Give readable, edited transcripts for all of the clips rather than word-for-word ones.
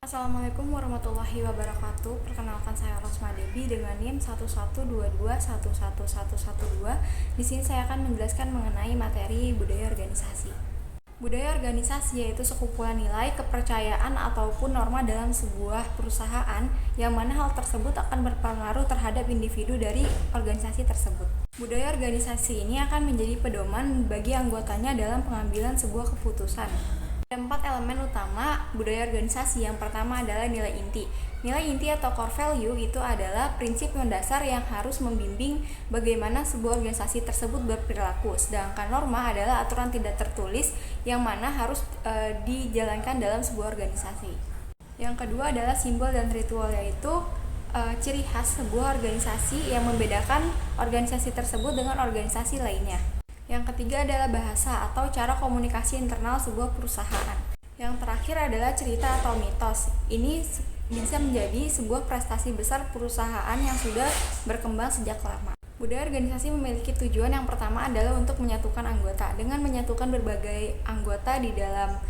Assalamualaikum warahmatullahi wabarakatuh. Perkenalkan saya Rosma Debi dengan NIM 1122111112. Di sini saya akan menjelaskan mengenai materi budaya organisasi. Budaya organisasi yaitu sekumpulan nilai, kepercayaan ataupun norma dalam sebuah perusahaan yang mana hal tersebut akan berpengaruh terhadap individu dari organisasi tersebut. Budaya organisasi ini akan menjadi pedoman bagi anggotanya dalam pengambilan sebuah keputusan. Ada 4 elemen utama budaya organisasi. Yang pertama adalah nilai inti. Nilai inti atau core value itu adalah prinsip mendasar yang harus membimbing bagaimana sebuah organisasi tersebut berperilaku. Sedangkan norma adalah aturan tidak tertulis yang mana harus dijalankan dalam sebuah organisasi. Yang kedua adalah simbol dan ritual, yaitu ciri khas sebuah organisasi yang membedakan organisasi tersebut dengan organisasi lainnya. Yang ketiga adalah bahasa atau cara komunikasi internal sebuah perusahaan. Yang terakhir adalah cerita atau mitos. Ini bisa menjadi sebuah prestasi besar perusahaan yang sudah berkembang sejak lama. Budaya organisasi memiliki tujuan yang pertama adalah untuk menyatukan anggota. Dengan menyatukan berbagai anggota di dalam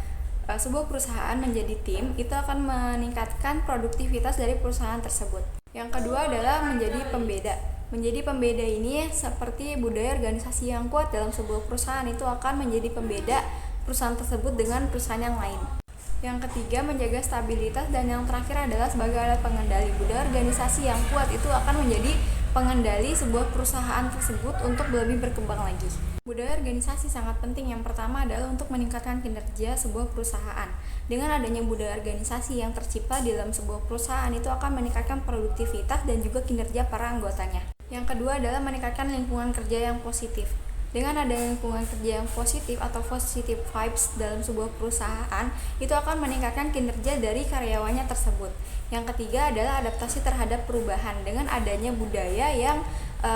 sebuah perusahaan menjadi tim, itu akan meningkatkan produktivitas dari perusahaan tersebut. Yang kedua adalah menjadi pembeda. Menjadi pembeda ini seperti budaya organisasi yang kuat dalam sebuah perusahaan itu akan menjadi pembeda perusahaan tersebut dengan perusahaan yang lain. Yang ketiga menjaga stabilitas, dan yang terakhir adalah sebagai alat pengendali. Budaya organisasi yang kuat itu akan menjadi pengendali sebuah perusahaan tersebut untuk lebih berkembang lagi. Budaya organisasi sangat penting. Yang pertama adalah untuk meningkatkan kinerja sebuah perusahaan. Dengan adanya budaya organisasi yang tercipta di dalam sebuah perusahaan itu akan meningkatkan produktivitas dan juga kinerja para anggotanya. Yang kedua adalah meningkatkan lingkungan kerja yang positif. Dengan adanya lingkungan kerja yang positif atau positive vibes dalam sebuah perusahaan, itu akan meningkatkan kinerja dari karyawannya tersebut. Yang ketiga adalah adaptasi terhadap perubahan. Dengan adanya budaya yang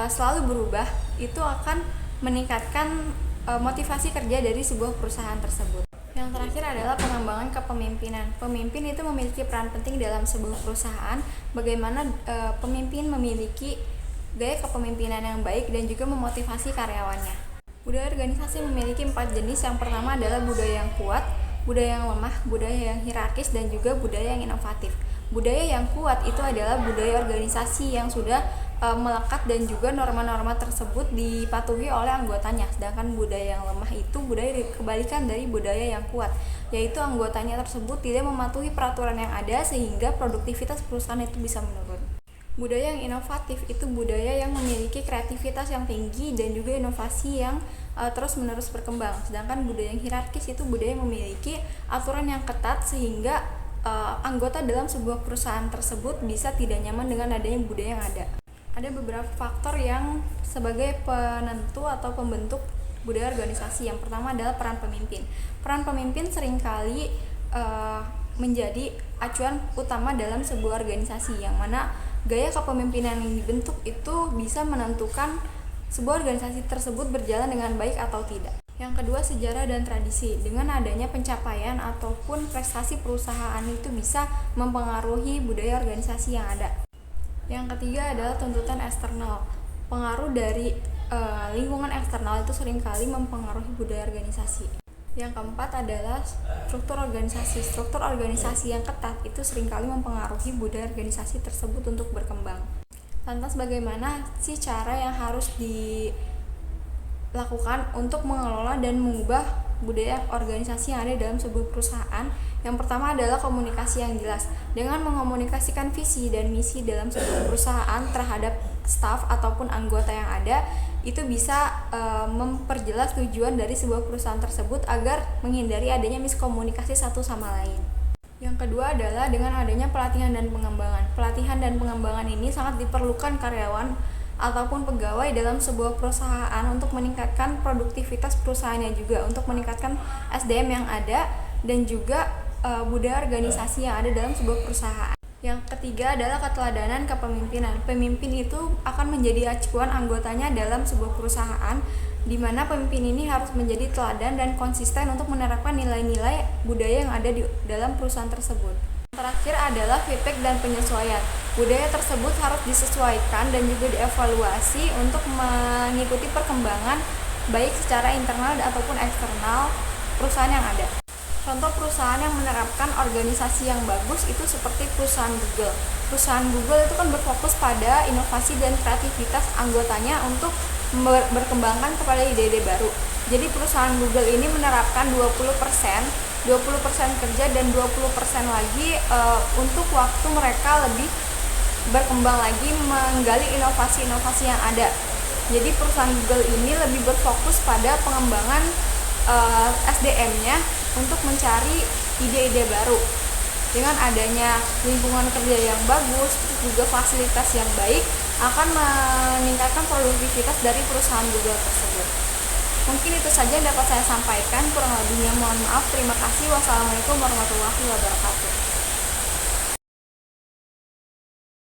selalu berubah, itu akan meningkatkan motivasi kerja dari sebuah perusahaan tersebut. Yang terakhir adalah pengembangan kepemimpinan. Pemimpin itu memiliki peran penting dalam sebuah perusahaan. Bagaimana pemimpin memiliki gaya kepemimpinan yang baik dan juga memotivasi karyawannya. Budaya organisasi memiliki 4 jenis. Yang pertama adalah budaya yang kuat, budaya yang lemah, budaya yang hierarkis, dan juga budaya yang inovatif. Budaya yang kuat itu adalah budaya organisasi yang sudah melekat dan juga norma-norma tersebut dipatuhi oleh anggotanya. Sedangkan budaya yang lemah itu budaya kebalikan dari budaya yang kuat, yaitu anggotanya tersebut tidak mematuhi peraturan yang ada sehingga produktivitas perusahaan itu bisa menurun. Budaya yang inovatif itu budaya yang memiliki kreativitas yang tinggi dan juga inovasi yang terus-menerus berkembang. Sedangkan budaya yang hierarkis itu budaya yang memiliki aturan yang ketat sehingga anggota dalam sebuah perusahaan tersebut bisa tidak nyaman dengan adanya budaya yang ada. Ada beberapa faktor yang sebagai penentu atau pembentuk budaya organisasi. Yang pertama adalah peran pemimpin. Peran pemimpin seringkali menjadi acuan utama dalam sebuah organisasi, yang mana gaya kepemimpinan yang dibentuk itu bisa menentukan sebuah organisasi tersebut berjalan dengan baik atau tidak. Yang kedua, sejarah dan tradisi. Dengan adanya pencapaian ataupun prestasi perusahaan itu bisa mempengaruhi budaya organisasi yang ada. Yang ketiga adalah tuntutan eksternal. Pengaruh dari lingkungan eksternal itu seringkali mempengaruhi budaya organisasi. Yang keempat adalah struktur organisasi. Struktur organisasi yang ketat itu seringkali mempengaruhi budaya organisasi tersebut untuk berkembang. Lantas bagaimana sih cara yang harus dilakukan untuk mengelola dan mengubah budaya organisasi yang ada dalam sebuah perusahaan? Yang pertama adalah komunikasi yang jelas. Dengan mengomunikasikan visi dan misi dalam sebuah perusahaan terhadap staf ataupun anggota yang ada, itu bisa memperjelas tujuan dari sebuah perusahaan tersebut agar menghindari adanya miskomunikasi satu sama lain. Yang kedua adalah dengan adanya pelatihan dan pengembangan. Pelatihan dan pengembangan ini sangat diperlukan karyawan ataupun pegawai dalam sebuah perusahaan untuk meningkatkan produktivitas perusahaannya, juga untuk meningkatkan SDM yang ada dan juga budaya organisasi yang ada dalam sebuah perusahaan. Yang ketiga adalah keteladanan kepemimpinan. Pemimpin itu akan menjadi acuan anggotanya dalam sebuah perusahaan, di mana pemimpin ini harus menjadi teladan dan konsisten untuk menerapkan nilai-nilai budaya yang ada di dalam perusahaan tersebut. Terakhir adalah feedback dan penyesuaian. Budaya tersebut harus disesuaikan dan juga dievaluasi untuk mengikuti perkembangan baik secara internal ataupun eksternal perusahaan yang ada. Contoh perusahaan yang menerapkan organisasi yang bagus itu seperti perusahaan Google. Perusahaan Google itu kan berfokus pada inovasi dan kreativitas anggotanya untuk berkembangkan kepada ide-ide baru. Jadi perusahaan Google ini menerapkan 20% kerja dan 20% lagi untuk waktu mereka lebih berkembang lagi menggali inovasi-inovasi yang ada. Jadi perusahaan Google ini lebih berfokus pada pengembangan SDM-nya untuk mencari ide-ide baru. Dengan adanya lingkungan kerja yang bagus, juga fasilitas yang baik, akan meningkatkan produktivitas dari perusahaan Google tersebut. Mungkin itu saja yang dapat saya sampaikan, kurang lebihnya mohon maaf. Terima kasih. Wassalamualaikum warahmatullahi wabarakatuh.